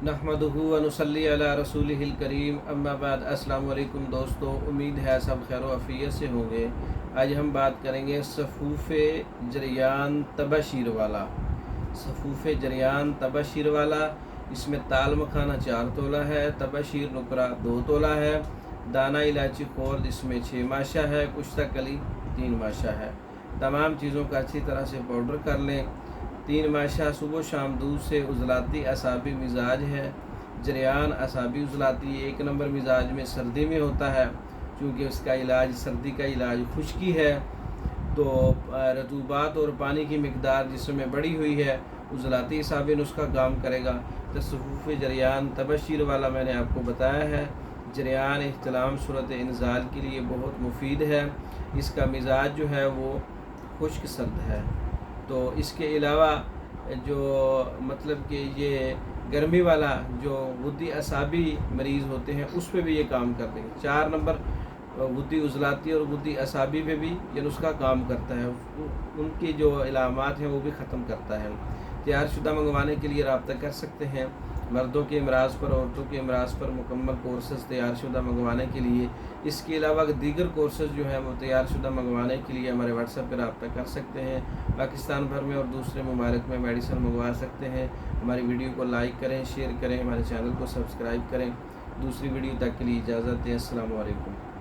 नहमदुहु व नुसल्ली अला रसूलिहिल करीम अम्मा बाद। अस्सलाम वालेकुम दोस्तों, उम्मीद है सब खैर आफियत से होंगे। आज हम बात करेंगे सफ़ूफ़ जरियान तबशीर वाला। सफ़ूफ़ जरियान तबशीर वाला, इसमें ताल मखाना 4 तोला है, तबशीर नुकरा 2 तोला है, दाना इलायची खोर्द इसमें 6 माशा है, कुश्ता कली 3 माशा है। तमाम चीज़ों का अच्छी तरह से पाउडर कर लें। 3 माशा सुबह शाम दूध से उजलाती असाबी मिजाज है। जरियान असाबी उजलाती 1 नंबर मिजाज में सर्दी में होता है, क्योंकि उसका इलाज सर्दी का इलाज खुश्की है। तो रतूबात और पानी की मिकदार जिसमें बढ़ी हुई है, उजलाती असाबी नुस्खा काम करेगा। तो सफ़ूफ़ जरियान तबशीर वाला मैंने आपको बताया है। जरियान इख्तिलाम सूरत इंज़ाल के लिए बहुत मुफीद है। इसका मिजाज जो है वो खुश्क सर्द है। तो इसके अलावा जो मतलब कि ये गर्मी वाला जो गुद्दी असाबी मरीज़ होते हैं उस पर भी ये काम कर देंगे। 4 नंबर गुद्दी उजलाती और गुद्दी असाबी पे भी ये नुस्खा काम करता है। उनकी जो इलामात हैं वो भी ख़त्म करता है। तैयारशुदा मंगवाने के लिए रब्ता कर सकते हैं। मर्दों के अमराज पर, औरतों के अमराज पर मुकम्मल कोर्सेज़ तैयारशुदा मंगवाने के लिए। इसके अलावा दीगर कोर्सेज़ जो हैं वो तैयारशुदा मंगवाने के लिए हमारे व्हाट्सएप पर रब्ता कर सकते हैं। पाकिस्तान भर में और दूसरे ममालिक में मेडिसिन मंगवा सकते हैं। हमारी वीडियो को लाइक करें, शेयर करें, हमारे चैनल को सब्सक्राइब करें। दूसरी वीडियो तक के लिए इजाज़त दें। अस्सलाम वालेकुम।